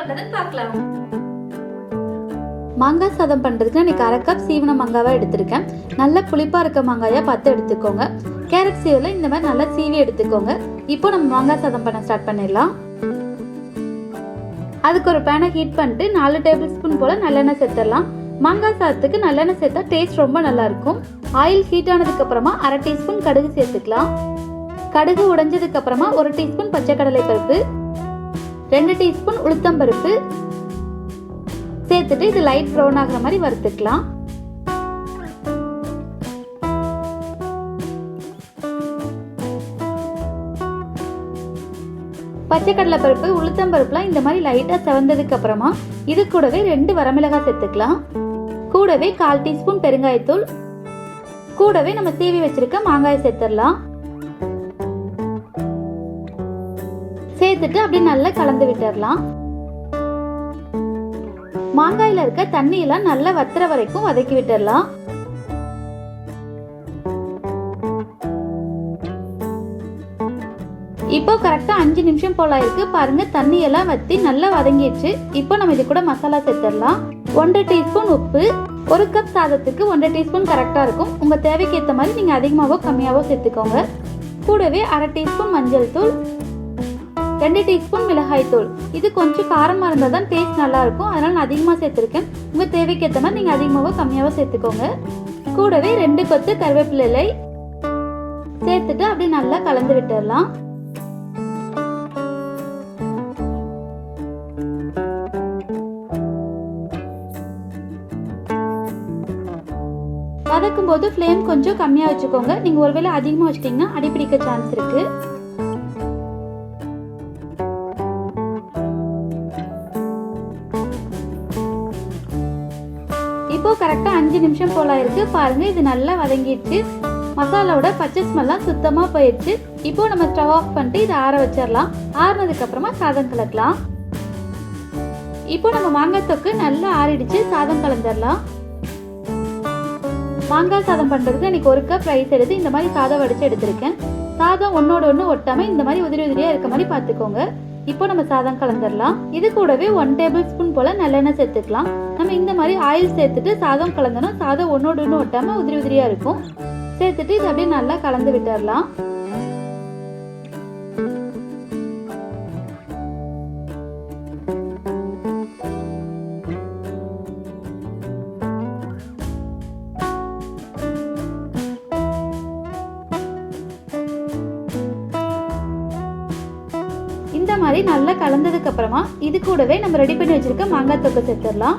பண்றதுன்னு பார்க்கலாம். மாங்காய் சாதம் பண்ணுறதுக்கு நான் 1/2 கப் சீவன மாங்காவை எடுத்திருக்கேன். நல்ல புளிப்பாக இருக்க மாங்காயை பார்த்து எடுத்துக்கோங்க. கேரட் சீவில் இந்த மாதிரி நல்லா சீவி எடுத்துக்கோங்க. இப்போ நம்ம மாங்காய் சாதம் பண்ண ஸ்டார்ட் பண்ணிடலாம். அதுக்கு ஒரு பேனை ஹீட் பண்ணிட்டு 4 டேபிள் ஸ்பூன் போல் நல்லெண்ணெய் சேர்த்துடலாம். மாங்காய் சாதத்துக்கு நல்லெண்ணெய் சேர்த்தா டேஸ்ட் ரொம்ப நல்லாயிருக்கும். ஆயில் ஹீட் ஆனதுக்கப்புறமா 1/2 டீஸ்பூன் கடுகு சேர்த்துக்கலாம். கடுகு உடைஞ்சதுக்கப்புறமா 1 டீஸ்பூன் பச்சைக்கடலை பருப்பு, 2 டீஸ்பூன் உளுத்தம்பருப்பு சேர்த்துட்டு இது லைட் ப்ரௌன் ஆகிற மாதிரி வறுத்துக்கலாம். பச்சைக்கடலை பருப்பு உளுத்தம்பருப்புலாம் இந்த மாதிரி லைட்டாக செவந்ததுக்கு அப்புறமா இது கூடவே 2 வரமிளகாய் சேர்த்துக்கலாம். கூடவே 1/4 டீஸ்பூன் பெருங்காயத்தூள், கூடவே நம்ம சீவி வச்சிருக்க மாங்காயை சேர்த்துடலாம். சேர்த்துட்டு அப்படி நல்லா கலந்து விட்டுடலாம். மாங்காயில இருக்க தண்ணியெல்லாம் நல்லா வத்துற வரைக்கும் வதக்கி விட்டுடலாம். இப்போ கரெக்டா 5 நிமிஷம் போல இருக்கு. பாருங்க தண்ணி எல்லாம் வத்தி நல்லா வதங்கிடுச்சு. இப்போ நம்ம இது கூட மசாலா சேர்த்துடலாம். 1 டீஸ்பூன் உப்பு. 1 கப் சாதத்துக்கு 1 டீஸ்பூன் கரெக்டா இருக்கும். உங்க தேவைக்கு ஏற்ற மாதிரி நீங்க அதிகமாவோ கம்மியாவோ சேர்த்துக்கோங்க. கூடவே 1/2 டீஸ்பூன் மஞ்சள் தூள், 2 டீஸ்பூன் மிளகாய் தூள். இது கொஞ்சம் காரமாக இருந்தால் தான் டேஸ்ட் நல்லா இருக்கும். அதனால நான் அதிகமாக சேர்த்துருக்கேன். உங்கள் தேவைக்கு ஏற்ற மாதிரி நீங்கள் அதிகமாகவோ கம்மியாவோ சேர்த்துக்கோங்க. கூடவே 2 கொத்து கருவேப்பிலை இலை சேர்த்துட்டு அப்படி நல்லா கலந்து விட்டுடலாம். வதக்கும் போது ஃப்ளேம் கொஞ்சம் கம்மியாக வச்சுக்கோங்க. நீங்கள் ஒருவேளை அதிகமாக வச்சிட்டிங்கன்னா அடிப்பிடிக்க சான்ஸ் இருக்கு. இப்போ கரெக்டா 5 நிமிஷம் போல இருக்கு. பாருங்க இது நல்லா வதங்கிடுச்சு. மசாலாவோட பச்சை ஸ்மெல்லாம் சுத்தமா போயிடுச்சு. இப்போ நம்ம ஸ்டவ் ஆஃப் பண்ணிட்டு இதை ஆற வச்சிடலாம். ஆறுனதுக்கு அப்புறமா சாதம் கலக்கலாம். இப்போ நம்ம மாங்காய் தொக்கு நல்லா ஆறிடுச்சு. சாதம் கலந்துடலாம். மாங்காய் சாதம் பண்றதுக்கு எனக்கு 1 கப் ரைஸ் எடுத்து இந்த மாதிரி சாதம் வடிச்சு எடுத்திருக்கேன். சாதம் ஒன்னோட ஒன்று ஒட்டாம இந்த மாதிரி உதிரி உதிரியா இருக்க மாதிரி பார்த்துக்கோங்க. இப்போ நம்ம சாதம் கலந்துடலாம். இது கூடவே 1 டேபிள் ஸ்பூன் போல நல்லெண்ணெய் சேர்த்துக்கலாம். நம்ம இந்த மாதிரி ஆயில் சேர்த்துட்டு சாதம் கலந்தோம்னா சாதம் ஒன்னோடு ஒன்று ஒட்டாம உதிரி உதிரியா இருக்கும். சேர்த்துட்டு இது அப்படியே நல்லா கலந்து விட்டுடலாம். இந்த மாதிரி நல்லா கலந்ததுக்கு அப்புறமா இது கூடவே நம்ம ரெடி பண்ணி வச்சிருக்க மாங்காய் தொக்கு சேர்த்துடலாம்.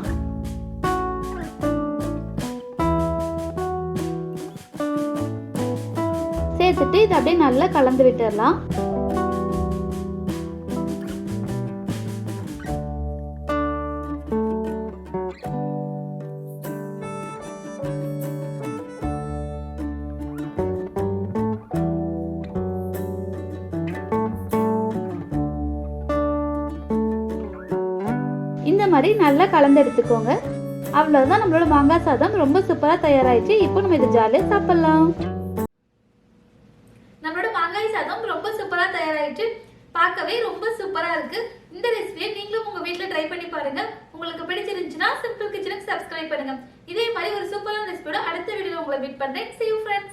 சேர்த்துட்டு இது அப்படியே நல்லா கலந்து விட்டுடலாம். இந்த மாதிரி நல்லா கலந்து எடுத்துக்கோங்க. அவ்வளவுதான், நம்மளோட மாங்காய் சாதம் ரொம்ப சூப்பரா தயாராயிடுச்சு. இப்போ நம்ம இது ஜாலியா சாப்பிடலாம். நம்மளோட மாங்காய் சாதம் ரொம்ப சூப்பரா தயாராயிடுச்சு. பார்க்கவே ரொம்ப சூப்பரா இருக்கு. இந்த ரெசிபியை நீங்களும் உங்க வீட்ல ட்ரை பண்ணி பாருங்க. உங்களுக்கு பிடிச்சிருந்துச்சுன்னா சிம்பிள் கிச்சனுக்கு சப்ஸ்கிரைப் பண்ணுங்க. இதே மாதிரி ஒரு சூப்பரான ரெசிபியோட அடுத்த வீடியோல உங்களை மீட் பண்றேன். See you friends.